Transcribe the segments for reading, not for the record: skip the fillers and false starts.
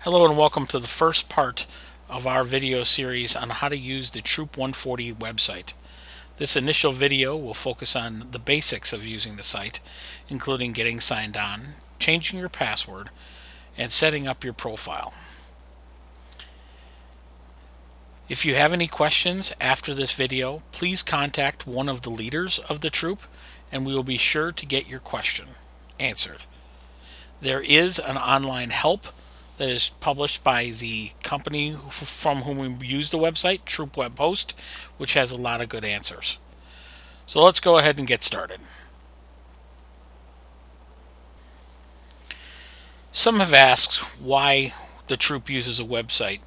Hello and welcome to the first part of our video series on how to use the Troop 140 website. This initial video will focus on the basics of using the site, including getting signed on, changing your password, and setting up your profile. If you have any questions after this video, please contact one of the leaders of the troop and we will be sure to get your question answered. There is an online help that is published by the company from whom we use the website, Troop Web Host, which has a lot of good answers. So let's go ahead and get started. Some have asked why the troop uses a website.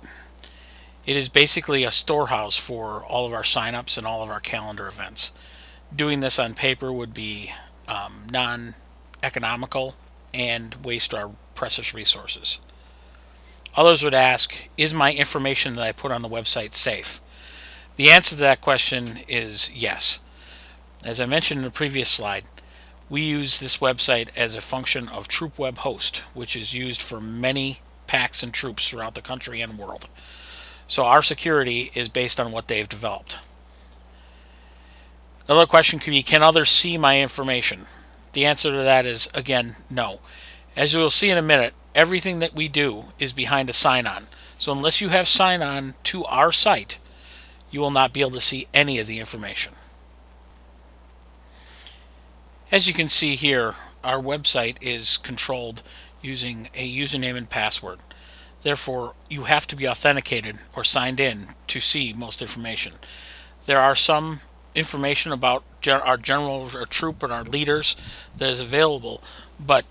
It is basically a storehouse for all of our signups and all of our calendar events. Doing this on paper would be non-economical and waste our precious resources. Others would ask, is my information that I put on the website safe? The answer to that question is yes. As I mentioned in the previous slide, we use this website as a function of Troop Web Host, which is used for many packs and troops throughout the country and world. So our security is based on what they've developed. Another question could be, can others see my information? The answer to that is, again, no. As you will see in a minute, everything that we do is behind a sign-on. So unless you have sign-on to our site, you will not be able to see any of the information. As you can see here, our website is controlled using a username and password. Therefore, you have to be authenticated or signed in to see most information. There are some information about our general troop and our leaders that is available, but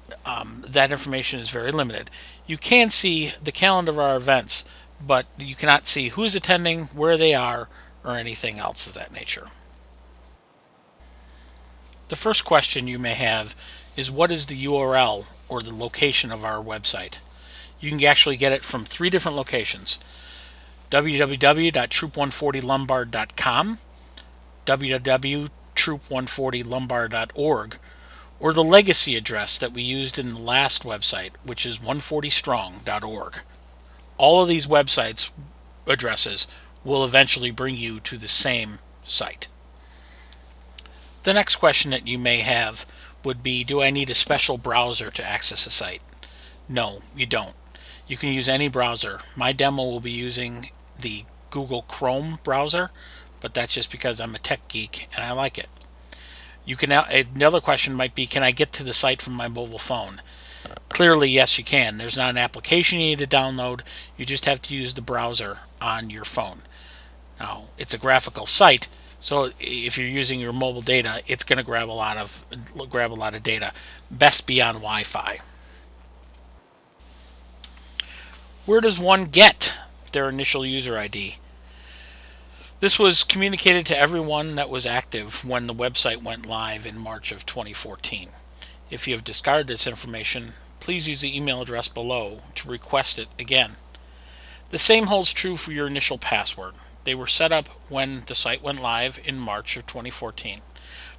that information is very limited. You can see the calendar of our events, but you cannot see who's attending, where they are, or anything else of that nature. The first question you may have is, what is the URL or the location of our website? You can actually get it from three different locations: www.troop140lombard.com, www.troop140lombard.org, or the legacy address that we used in the last website, which is 140strong.org. All of these websites addresses will eventually bring you to the same site. The next question that you may have would be, do I need a special browser to access a site? No, you don't. You can use any browser. My demo will be using the Google Chrome browser, but that's just because I'm a tech geek and I like it. Another question might be, can I get to the site from my mobile phone? Clearly, yes, you can. There's not an application you need to download. You just have to use the browser on your phone. Now, it's a graphical site, so if you're using your mobile data, it's going to grab a lot of data. Best be on Wi-Fi. Where does one get their initial user ID? This was communicated to everyone that was active when the website went live in March of 2014. If you have discarded this information, please use the email address below to request it again. The same holds true for your initial password. They were set up when the site went live in March of 2014,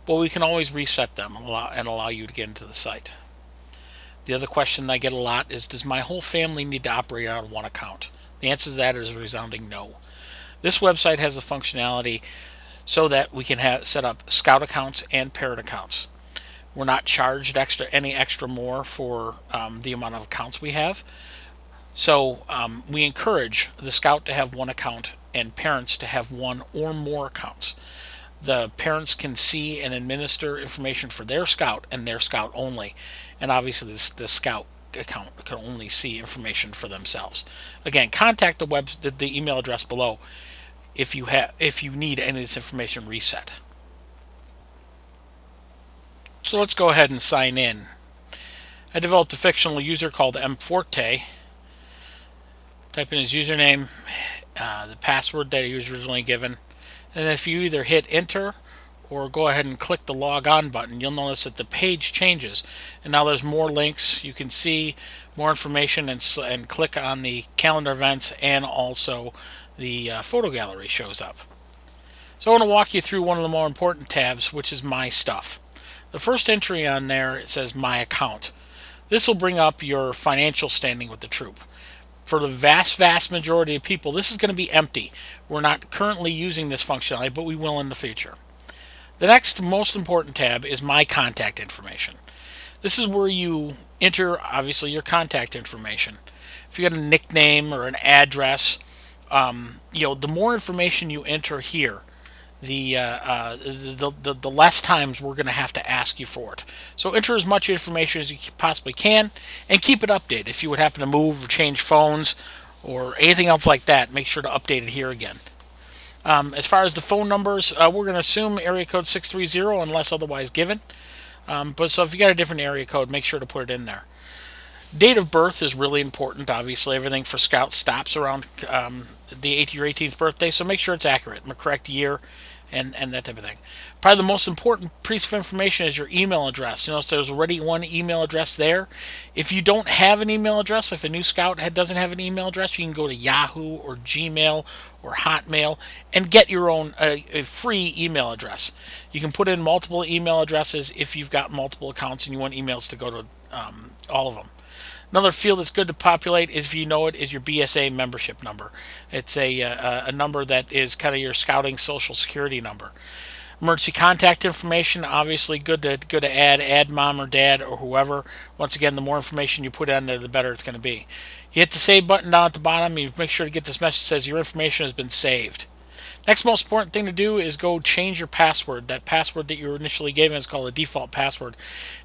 but we can always reset them and allow you to get into the site. The other question I get a lot is, does my whole family need to operate on one account? The answer to that is a resounding no. This website has a functionality so that we can set up scout accounts and parent accounts. We're not charged any extra more for the amount of accounts we have. So we encourage the scout to have one account and parents to have one or more accounts. The parents can see and administer information for their scout and their scout only. And obviously the scout account can only see information for themselves. Again, contact the email address below if you need any of this information reset. So let's go ahead and sign in. I developed a fictional user called Mforte. Type in his username, the password that he was originally given, and if you either hit enter or go ahead and click the log on button, you'll notice that the page changes and now there's more links. You can see more information and click on the calendar events, and also the photo gallery shows up. So I want to walk you through one of the more important tabs, which is My Stuff. The first entry on there, it says My Account. This will bring up your financial standing with the troop. For the vast majority of people, this is going to be empty. We're not currently using this functionality, but we will in the future. The next most important tab is My Contact Information. This is where you enter, obviously, your contact information. If you got a nickname or an address, the more information you enter here, the less times we're going to have to ask you for it. So enter as much information as you possibly can, and keep it updated. If you would happen to move or change phones or anything else like that, make sure to update it here again. As far as the phone numbers, we're going to assume area code 630 unless otherwise given. But so if you got a different area code, make sure to put it in there. Date of birth is really important. Obviously, everything for Scout stops around your 18th birthday, so make sure it's accurate, the correct year, and that type of thing. Probably the most important piece of information is your email address. Notice there's already one email address there. If you don't have an email address, if a new Scout doesn't have an email address, you can go to Yahoo or Gmail or Hotmail and get your own a free email address. You can put in multiple email addresses if you've got multiple accounts and you want emails to go to all of them. Another field that's good to populate, if you know it, is your BSA membership number. It's a number that is kind of your scouting social security number. Emergency contact information, obviously good to add mom or dad or whoever. Once again, the more information you put in there, the better it's going to be. You hit the save button down at the bottom. You make sure to get this message that says your information has been saved. Next most important thing to do is go change your password. That password that you were initially given is called a default password.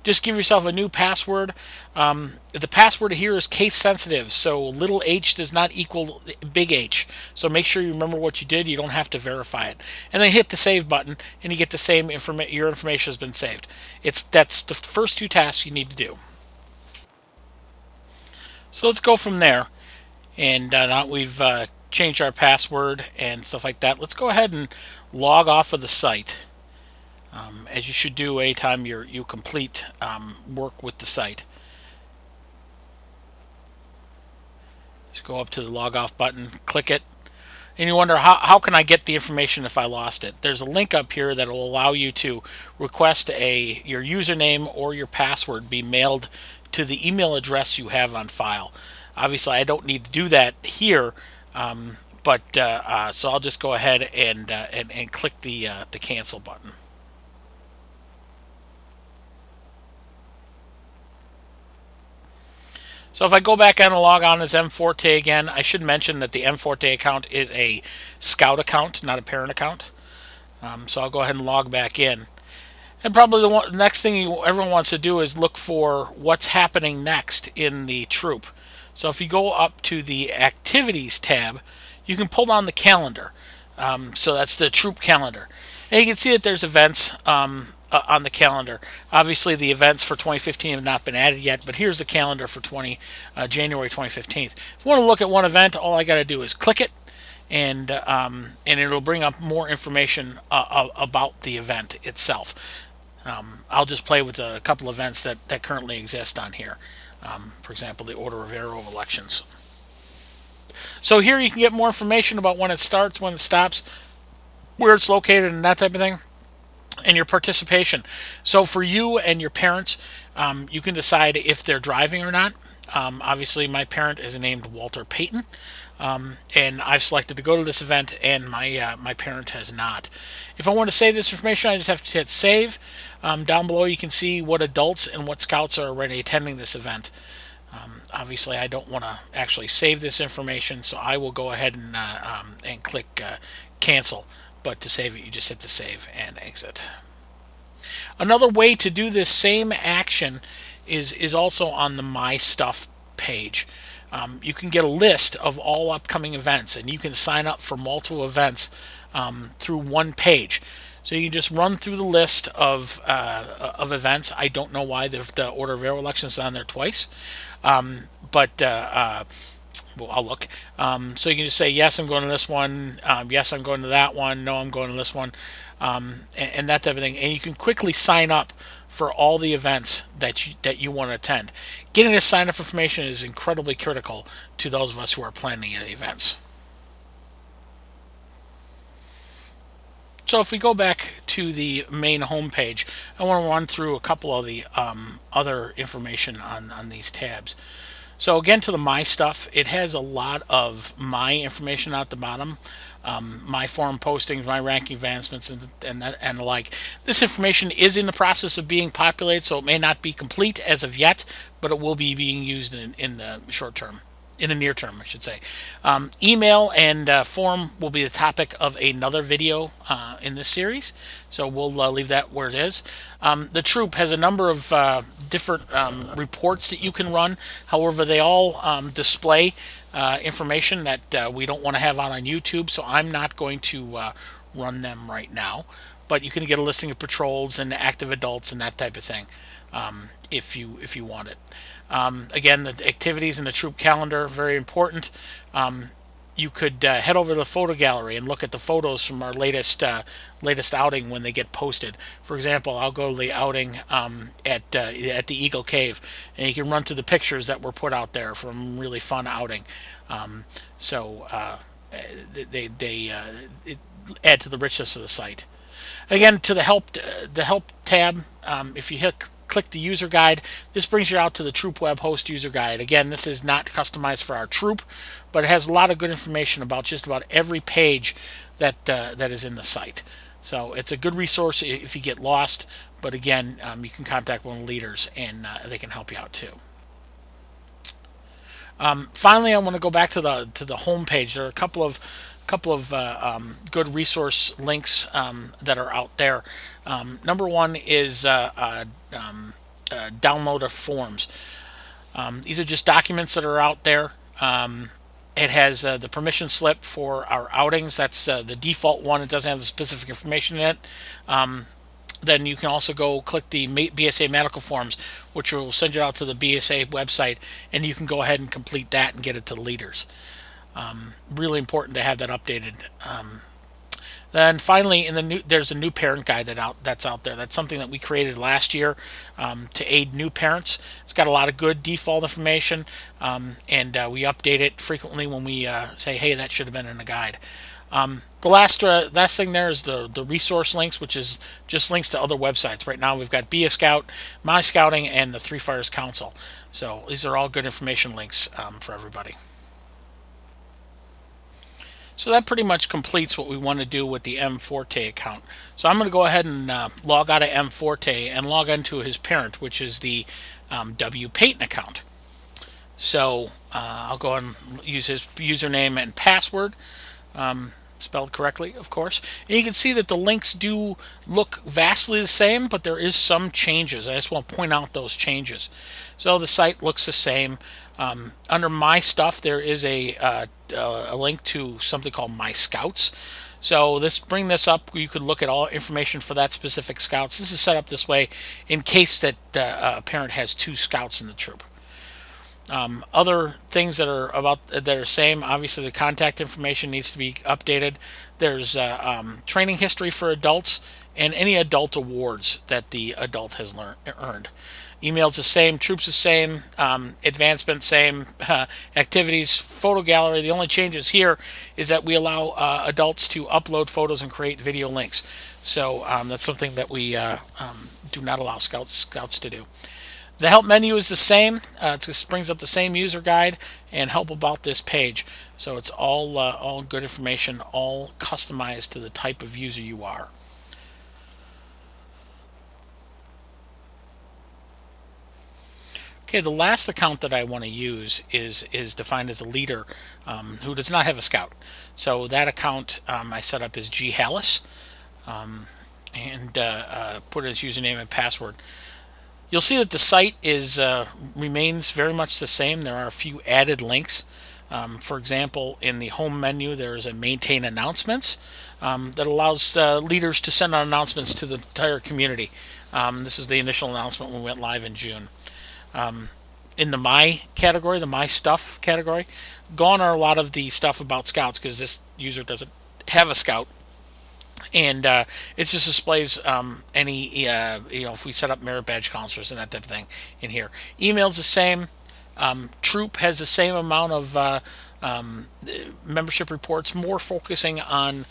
Just give yourself a new password. The password here is case sensitive, so little h does not equal big H. So make sure you remember what you did. You don't have to verify it. And then hit the save button, and you get the same information. Your information has been saved. That's the first two tasks you need to do. So let's go from there. And now we've changed our password and stuff like that. Let's go ahead and log off of the site, as you should do anytime you complete work with the site. Just go up to the log off button, click it, and you wonder how can I get the information if I lost it. There's a link up here that will allow you to request your username or your password be mailed to the email address you have on file. Obviously, I don't need to do that here, but so I'll just go ahead and click the cancel button. So if I go back and log on as mForte again, I should mention that the mForte account is a Scout account, not a parent account. So I'll go ahead and log back in. And probably the next thing everyone wants to do is look for what's happening next in the troop. So if you go up to the Activities tab, you can pull down the calendar. So that's the troop calendar. And you can see that there's events on the calendar. Obviously, the events for 2015 have not been added yet, but here's the calendar for January 2015. If you want to look at one event, all I got to do is click it, and it'll bring up more information about the event itself. I'll just play with a couple events that currently exist on here. For example, the Order of Arrow elections. So here you can get more information about when it starts, when it stops, where it's located, and that type of thing, and your participation. So for you and your parents, you can decide if they're driving or not. Obviously, my parent is named Walter Payton, and I've selected to go to this event, and my parent has not. If I want to save this information, I just have to hit save. Down below, you can see what adults and what scouts are already attending this event. Obviously, I don't want to actually save this information, so I will go ahead and click cancel. But to save it, you just hit the save and exit. Another way to do this same action is also on the My Stuff page. You can get a list of all upcoming events, and you can sign up for multiple events through one page. So you can just run through the list of events. I don't know why the Order of Arrow elections is on there twice, but well, I'll look. So you can just say, yes, I'm going to this one. Yes, I'm going to that one. No, I'm going to this one, and that type of thing. And you can quickly sign up for all the events that you want to attend. Getting this sign up information is incredibly critical to those of us who are planning the events. So if we go back to the main home page, I want to run through a couple of the other information on these tabs. So again, to the My Stuff, it has a lot of my information at the bottom, my forum postings, my ranking advancements, and the like. This information is in the process of being populated, so it may not be complete as of yet, but it will be being used in the short term. In the near term, I should say. Email and forum will be the topic of another video in this series, so we'll leave that where it is. The Troop has a number of different reports that you can run. However, they all display information that we don't want to have out on YouTube, so I'm not going to run them right now. But you can get a listing of patrols and active adults and that type of thing if you want it. Again, the activities in the Troop calendar, very important. You could head over to the photo gallery and look at the photos from our latest outing when they get posted. For example, I'll go to the outing at the Eagle Cave, and you can run through the pictures that were put out there from really fun outing. They add to the richness of the site. Again, to the help tab, if you click the user guide, this brings you out to the Troop web host user guide. Again, this is not customized for our Troop, but it has a lot of good information about just about every page that is in the site. So it's a good resource if you get lost, but again, you can contact one of the leaders and they can help you out too. Finally, I want to go back to the home page. There are a couple of good resource links that are out there. Number one is download of forms. These are just documents that are out there. It has the permission slip for our outings. That's the default one. It doesn't have the specific information in it. Then you can also go click the BSA medical forms, which will send you out to the BSA website, and you can go ahead and complete that and get it to the leaders. Really important to have that updated. Then finally, there's a new parent guide that's out there. That's something that we created last year to aid new parents. It's got a lot of good default information, and we update it frequently when we say, hey, that should have been in the guide. The last thing there is the resource links, which is just links to other websites. Right now we've got Be a Scout, My Scouting, and the Three Fires Council. So these are all good information links for everybody. So that pretty much completes what we want to do with the M Forte account. So I'm going to go ahead and log out of M Forte and log into his parent, which is the W Payton account. So I'll go and use his username and password, spelled correctly, of course. And you can see that the links do look vastly the same, but there is some changes. I just want to point out those changes. So the site looks the same. Under My Stuff, there is a link to something called My Scouts. So bring this up. You could look at all information for that specific scouts. This is set up this way in case that a parent has two scouts in the troop. Other things that are same. Obviously, the contact information needs to be updated. There's training history for adults and any adult awards that the adult has earned. Email's the same, Troops the same, advancement same, activities, photo gallery. The only changes here is that we allow adults to upload photos and create video links. So that's something that we do not allow scouts to do. The help menu is the same. It just brings up the same user guide and help about this page. So it's all good information, all customized to the type of user you are. Okay, the last account that I want to use is defined as a leader who does not have a scout. So that account I set up as G Hallis and put it as username and password. You'll see that the site remains very much the same. There are a few added links. For example, in the home menu, there is a maintain announcements that allows leaders to send out announcements to the entire community. This is the initial announcement when we went live in June. In the My category, the My Stuff category, gone are a lot of the stuff about scouts because this user doesn't have a scout. And it just displays any, if we set up merit badge counselors and that type of thing in here. Email's the same. Troop has the same amount of Membership reports more focusing on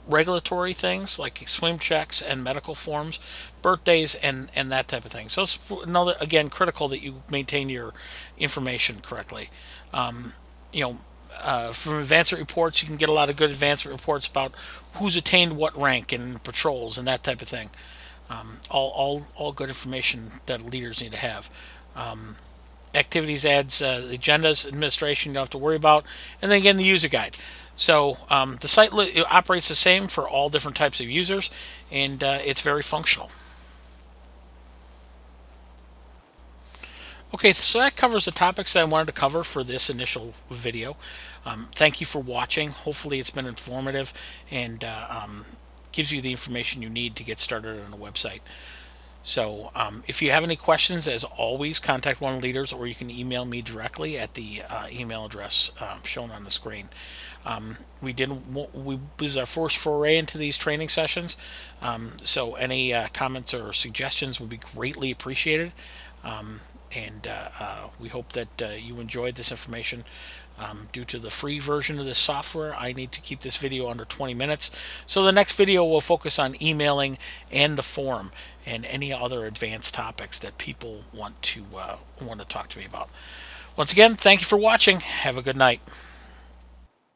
regulatory things like swim checks and medical forms, birthdays, and that type of thing. So it's another, again, critical that you maintain your information correctly. You know, from advancement reports, you can get a lot of good advancement reports about who's attained what rank in patrols and that type of thing. All good information that leaders need to have. Activities adds, agendas, administration you don't have to worry about, and then again the user guide. So the site operates the same for all different types of users, and it's very functional. Okay, so that covers the topics that I wanted to cover for this initial video. Thank you for watching. Hopefully it's been informative and gives you the information you need to get started on a website. So if you have any questions, as always, contact one of the leaders, or you can email me directly at the email address shown on the screen. We this is our first foray into these training sessions, so any comments or suggestions would be greatly appreciated. And we hope that you enjoyed this information. Due to the free version of this software, I need to keep this video under 20 minutes. So the next video will focus on emailing and the forum and any other advanced topics that people want to talk to me about. Once again, thank you for watching. Have a good night.